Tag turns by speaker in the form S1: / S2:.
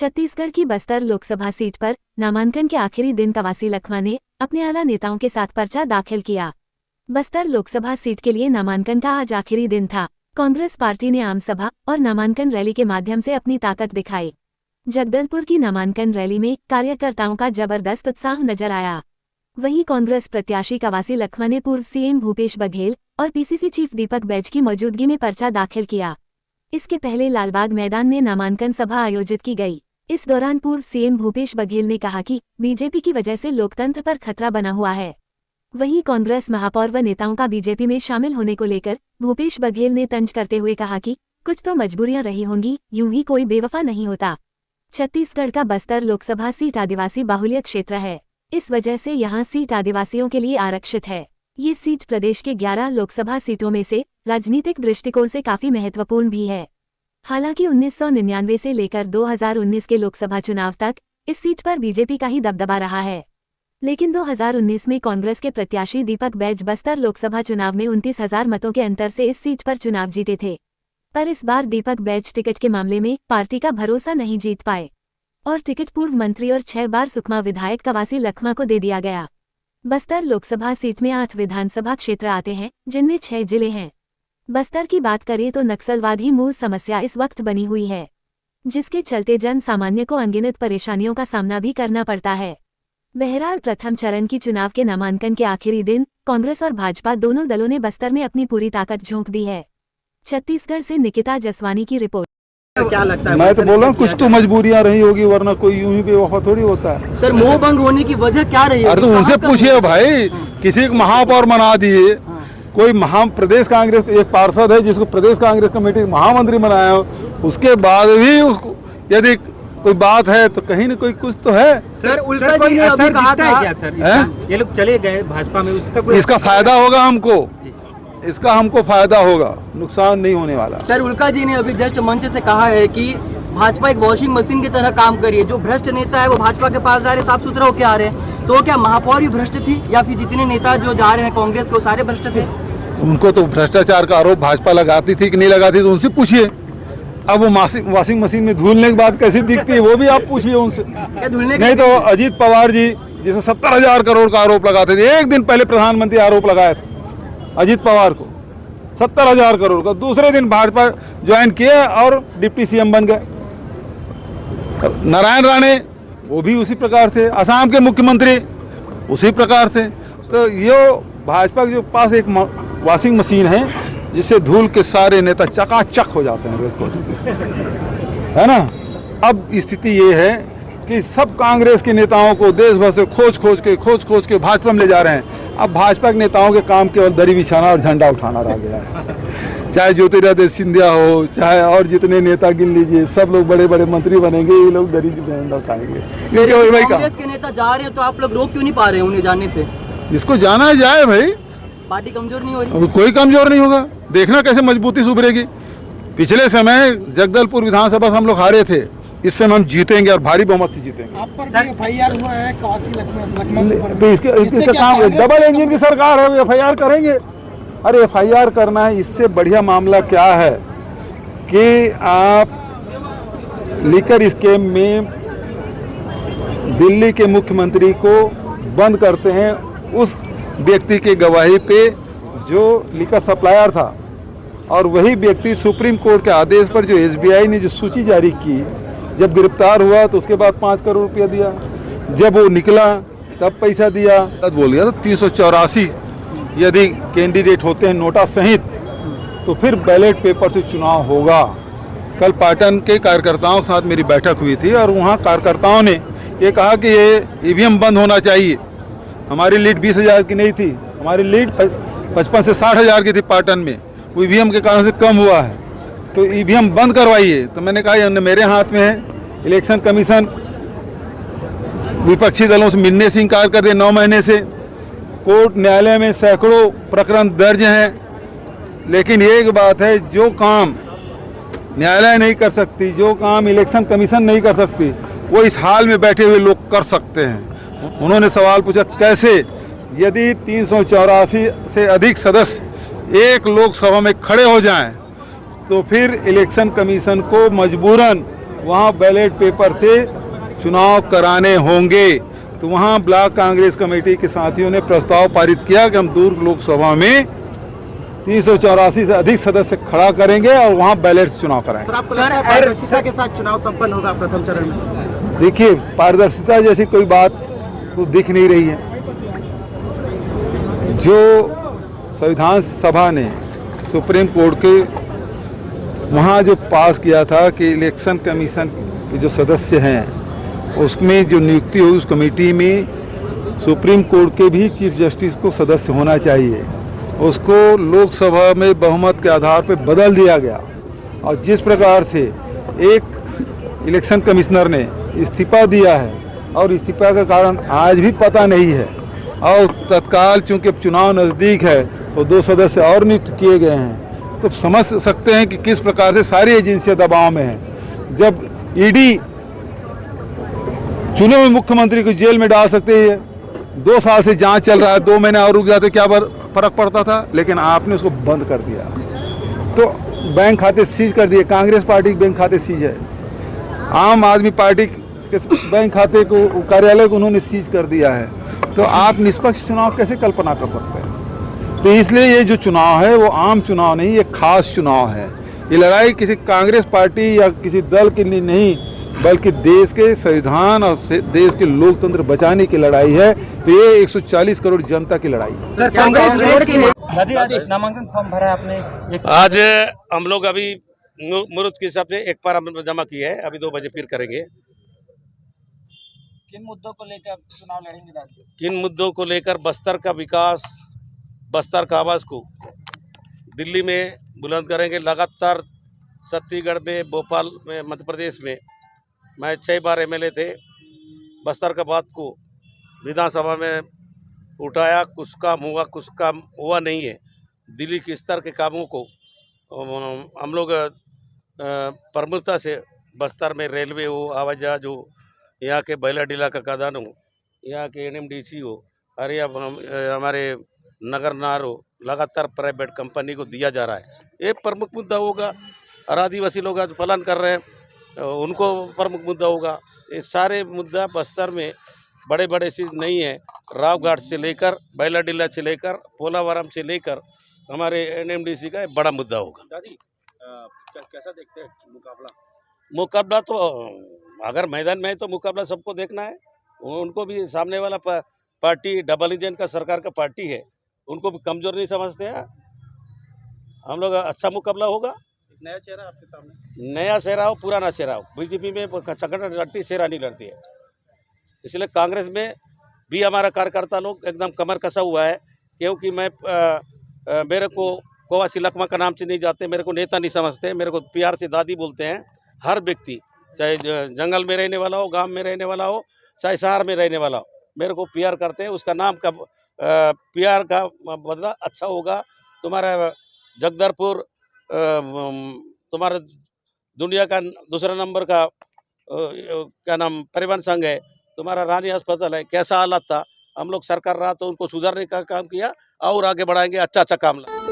S1: छत्तीसगढ़ की बस्तर लोकसभा सीट पर नामांकन के आखिरी दिन कवासी लखमा ने अपने आला नेताओं के साथ पर्चा दाखिल किया। बस्तर लोकसभा सीट के लिए नामांकन का आज आखिरी दिन था। कांग्रेस पार्टी ने आम सभा और नामांकन रैली के माध्यम से अपनी ताकत दिखाई। जगदलपुर की नामांकन रैली में कार्यकर्ताओं का जबरदस्त उत्साह नजर आया। वहीं कांग्रेस प्रत्याशी कवासी लखमा ने पूर्व सीएम भूपेश बघेल और पीसीसी चीफ दीपक बैज की मौजूदगी में पर्चा दाखिल किया। इसके पहले लालबाग मैदान में नामांकन सभा आयोजित की गई। इस दौरान पूर्व सीएम भूपेश बघेल ने कहा कि बीजेपी की वजह से लोकतंत्र पर खतरा बना हुआ है। वहीं कांग्रेस महापौर व नेताओं का बीजेपी में शामिल होने को लेकर भूपेश बघेल ने तंज करते हुए कहा कि कुछ तो मजबूरियां रही होंगी, यूं ही कोई बेवफा नहीं होता। छत्तीसगढ़ का बस्तर लोकसभा सीट आदिवासी बाहुल्य क्षेत्र है, इस वजह से यहाँ सीट आदिवासियों के लिए आरक्षित है। ये सीट प्रदेश के 11 लोकसभा सीटों में से राजनीतिक दृष्टिकोण से काफी महत्वपूर्ण भी है। हालांकि 1999 से लेकर 2019 के लोकसभा चुनाव तक इस सीट पर बीजेपी का ही दबदबा रहा है, लेकिन 2019 में कांग्रेस के प्रत्याशी दीपक बैज बस्तर लोकसभा चुनाव में 29,000 मतों के अंतर से इस सीट पर चुनाव जीते थे। पर इस बार दीपक बैज टिकट के मामले में पार्टी का भरोसा नहीं जीत पाए और टिकट पूर्व मंत्री और 6 बार सुकमा विधायक कवासी लखमा को दे दिया गया। बस्तर लोकसभा सीट में 8 विधानसभा क्षेत्र आते हैं, जिनमें 6 जिले हैं। बस्तर की बात करें तो नक्सलवाद ही मूल समस्या इस वक्त बनी हुई है, जिसके चलते जन सामान्य को अनगिनत परेशानियों का सामना भी करना पड़ता है। बहरहाल प्रथम चरण की चुनाव के नामांकन के आखिरी दिन कांग्रेस और भाजपा दोनों दलों ने बस्तर में अपनी पूरी ताकत झोंक दी है। छत्तीसगढ़ से निकिता जसवानी की रिपोर्ट।
S2: क्या लगता है?
S3: मैं तो बोल रहा हूँ कुछ तो मजबूरियां रही होगी, वरना कोई यूं ही बेवफा थोड़ी होता है।
S2: सर मोह भंग होने की वजह क्या रही?
S3: अरे तो उनसे पूछिए भाई, किसी को महापौर बना दिए, कोई प्रदेश कांग्रेस एक पार्षद है जिसको प्रदेश कांग्रेस कमेटी महामंत्री बनाया हो, उसके बाद भी यदि कोई बात है तो कहीं न कोई कुछ तो है।
S2: सर उल्टा जी ने अभी कहा था क्या सर, ये लोग चले गए भाजपा में,
S3: इसका फायदा होगा हमको, इसका हमको फायदा होगा, नुकसान नहीं होने वाला।
S2: सर उल्का जी ने अभी जस्ट मंच से कहा है कि भाजपा एक वॉशिंग मशीन की तरह काम करी है, जो भ्रष्ट नेता है वो भाजपा के पास जा रहे, साफ सुथरा होके आ रहे हैं। तो क्या महापौर भी भ्रष्ट थी या फिर जितने नेता जो जा रहे हैं कांग्रेस के वो सारे भ्रष्ट थे?
S3: उनको तो भ्रष्टाचार का आरोप भाजपा लगाती थी कि नहीं लगाती, तो उनसे पूछिए। अब वो वॉशिंग मशीन में धुलने के बाद कैसी दिखती है वो भी आप पूछिए उनसे। नहीं तो अजीत पवार जी जिसे 70,000 करोड़ का आरोप लगाते थे, एक दिन पहले प्रधानमंत्री आरोप लगाए थे अजीत पवार को 70,000 करोड़ का, दूसरे दिन भाजपा ज्वाइन किए और डिप्टी सीएम बन गए। नारायण राणे वो भी उसी प्रकार से, असम के मुख्यमंत्री उसी प्रकार से। तो ये भाजपा के पास एक वॉशिंग मशीन है जिससे धूल के सारे नेता चकाचक हो जाते हैं, बिल्कुल, है ना। अब स्थिति ये है कि सब कांग्रेस के नेताओं को देश भर से खोज खोज के भाजपा में ले जा रहे हैं। अब भाजपा के नेताओं के काम केवल दरी बिछाना और झंडा उठाना रह गया है। चाहे ज्योतिरादित्य सिंधिया हो, चाहे और जितने नेता गिन लीजिए, सब लोग बड़े बड़े मंत्री बनेंगे, ये लोग दरी झंडा उठाएंगे।
S2: कांग्रेस के नेता जा रहे हैं तो आप लोग रोक क्यों नहीं पा रहे उन्हें जाने से?
S3: जिसको जाना है जाए भाई,
S2: पार्टी कमजोर नहीं हो रही?
S3: कोई कमजोर नहीं होगा, देखना कैसे मजबूती से उभरेगी। पिछले समय जगदलपुर विधानसभा से हम लोग हारे थे, इस समय हम जीतेंगे और भारी बहुमत से जीतेंगे।
S4: आप पर एफआईआर हुआ है कवासी लखमा,
S3: तो इसके काम डबल इंजन की सरकार है, एफआईआर करेंगे। अरे एफआईआर करना है, इससे बढ़िया मामला क्या है कि आप लीकर स्कैम में दिल्ली के मुख्यमंत्री को बंद करते हैं, उस व्यक्ति की गवाही पे जो लीकर सप्लायर था, और वही व्यक्ति सुप्रीम कोर्ट के आदेश पर जो एसबीआई ने जो सूची जारी की, जब गिरफ्तार हुआ तो उसके बाद 5 करोड़ रुपया दिया, जब वो निकला तब पैसा दिया, तब बोल गया। तो 384 यदि कैंडिडेट होते हैं नोटा सहित, तो फिर बैलेट पेपर से चुनाव होगा। कल पाटन के कार्यकर्ताओं के साथ मेरी बैठक हुई थी और वहाँ कार्यकर्ताओं ने ये कहा कि ये ईवीएम बंद होना चाहिए। हमारी लीड 20,000 की नहीं थी, हमारी लीड 55 से 60,000 की थी पाटन में, वो ईवीएम के कारण से कम हुआ है, तो ईवीएम बंद करवाइए। तो मैंने कहा ये मेरे हाथ में है, इलेक्शन कमीशन विपक्षी दलों से मिलने से इनकार कर दे 9 महीने से, कोर्ट न्यायालय में सैकड़ों प्रकरण दर्ज हैं। लेकिन एक बात है, जो काम न्यायालय नहीं कर सकती, जो काम इलेक्शन कमीशन नहीं कर सकती, वो इस हाल में बैठे हुए लोग कर सकते हैं। उन्होंने सवाल पूछा कैसे, यदि 384 से अधिक सदस्य एक लोकसभा में खड़े हो जाएं, तो फिर इलेक्शन कमीशन को मजबूरन वहाँ बैलेट पेपर से चुनाव कराने होंगे। तो वहाँ ब्लॉक कांग्रेस कमेटी के साथियों ने प्रस्ताव पारित किया कि हम दुर्ग लोकसभा में 384 से अधिक सदस्य खड़ा करेंगे और वहाँ बैलेट से चुनाव कराएंगे।
S4: पारदर्शिता के साथ चुनाव संपन्न होगा प्रथम चरण में।
S3: देखिए, पारदर्शिता जैसी कोई बात तो दिख नहीं रही है। जो संविधान सभा ने सुप्रीम कोर्ट के वहाँ जो पास किया था कि इलेक्शन कमीशन के जो सदस्य हैं उसमें जो नियुक्ति हुई उस कमेटी में सुप्रीम कोर्ट के भी चीफ जस्टिस को सदस्य होना चाहिए, उसको लोकसभा में बहुमत के आधार पर बदल दिया गया। और जिस प्रकार से एक इलेक्शन कमिश्नर ने इस्तीफा दिया है और इस्तीफा का कारण आज भी पता नहीं है, और तत्काल चूंकि चुनाव नज़दीक है तो 2 सदस्य और नियुक्त किए गए हैं, तो समझ सकते हैं कि किस प्रकार से सारी एजेंसियां दबाव में हैं। जब ईडी चुने हुए मुख्यमंत्री को जेल में डाल सकते है, 2 साल से जांच चल रहा है, 2 महीने और रुक जाते क्या फर्क पड़ता था, लेकिन आपने उसको बंद कर दिया। तो बैंक खाते सीज कर दिए, कांग्रेस पार्टी के बैंक खाते सीज है, आम आदमी पार्टी के बैंक खाते को कार्यालय को उन्होंने सीज कर दिया है। तो आप निष्पक्ष चुनाव कैसे कल्पना कर सकते हैं? तो इसलिए ये जो चुनाव है वो आम चुनाव नहीं, ये खास चुनाव है। ये लड़ाई किसी कांग्रेस पार्टी या किसी दल के लिए नहीं, बल्कि देश के संविधान और देश के लोकतंत्र बचाने की लड़ाई है। तो ये 140 करोड़ जनता की लड़ाई है।
S4: सर, कांग्रेस नामांकन फॉर्म भरा आपने?
S5: आज हम लोग अभी मुहूर्त के हिसाब से एक बार हमने जमा किया है, अभी 2 बजे फिर करेंगे।
S4: किन मुद्दों को लेकर चुनाव लड़ेंगे?
S5: किन मुद्दों को लेकर? बस्तर का विकास, बस्तर का आवाज़ को दिल्ली में बुलंद करेंगे। लगातार छत्तीसगढ़ में, भोपाल में, मध्य प्रदेश में मैं 6 बार एमएलए थे। बस्तर का बात को विधानसभा में उठाया, कुछ काम हुआ, कुछ काम हुआ नहीं है। दिल्ली के स्तर के कामों को हम लोग प्रमुखता से बस्तर में रेलवे हो, हवाई जहाज हो, यहाँ के बैला डीला का खदान हो, यहाँ के एनएमडीसी हो, अरे अब हमारे नगर नार हो, लगातार प्राइवेट कंपनी को दिया जा रहा है। ये प्रमुख मुद्दा होगा। और आदिवासी लोग आज पलायन कर रहे हैं, उनको प्रमुख मुद्दा होगा। ये सारे मुद्दा बस्तर में बड़े बड़े चीज़ नहीं है। रावघाट से लेकर बैला डीला से लेकर पोलावरम से लेकर हमारे एनएमडीसी का एक बड़ा मुद्दा होगा।
S4: दादी, कैसा देखते हैं मुकाबला?
S5: मुकाबला तो अगर मैदान में है तो मुकाबला सबको देखना है। उनको भी सामने वाला पार्टी डबल इंजन का सरकार का पार्टी है, उनको भी कमज़ोर नहीं समझते हैं। हम लोग अच्छा मुकाबला होगा।
S4: नया चेहरा आपके सामने?
S5: नया चेहरा हो, पुराना चेहरा हो, बीजेपी में चक्कर लड़ती, चेहरा नहीं लड़ती है। इसलिए कांग्रेस में भी हमारा कार्यकर्ता लोग एकदम कमर कसा हुआ है, क्योंकि मेरे को कोवासी लखमा का नाम से नहीं जाते, मेरे को नेता नहीं समझते, मेरे को प्यार से दादी बोलते हैं। हर व्यक्ति, चाहे जंगल में रहने वाला हो, गांव में रहने वाला हो, चाहे शहर में रहने वाला हो, मेरे को प्यार करते हैं। उसका नाम का प्यार का बदला अच्छा होगा। तुम्हारा जगदलपुर तुम्हारा दुनिया का दूसरा नंबर का क्या नाम परिवहन संघ है, तुम्हारा रानी अस्पताल है, कैसा हालत था, हम लोग सरकार रहा तो उनको सुधारने का काम किया और आगे बढ़ाएंगे। अच्छा काम लगा।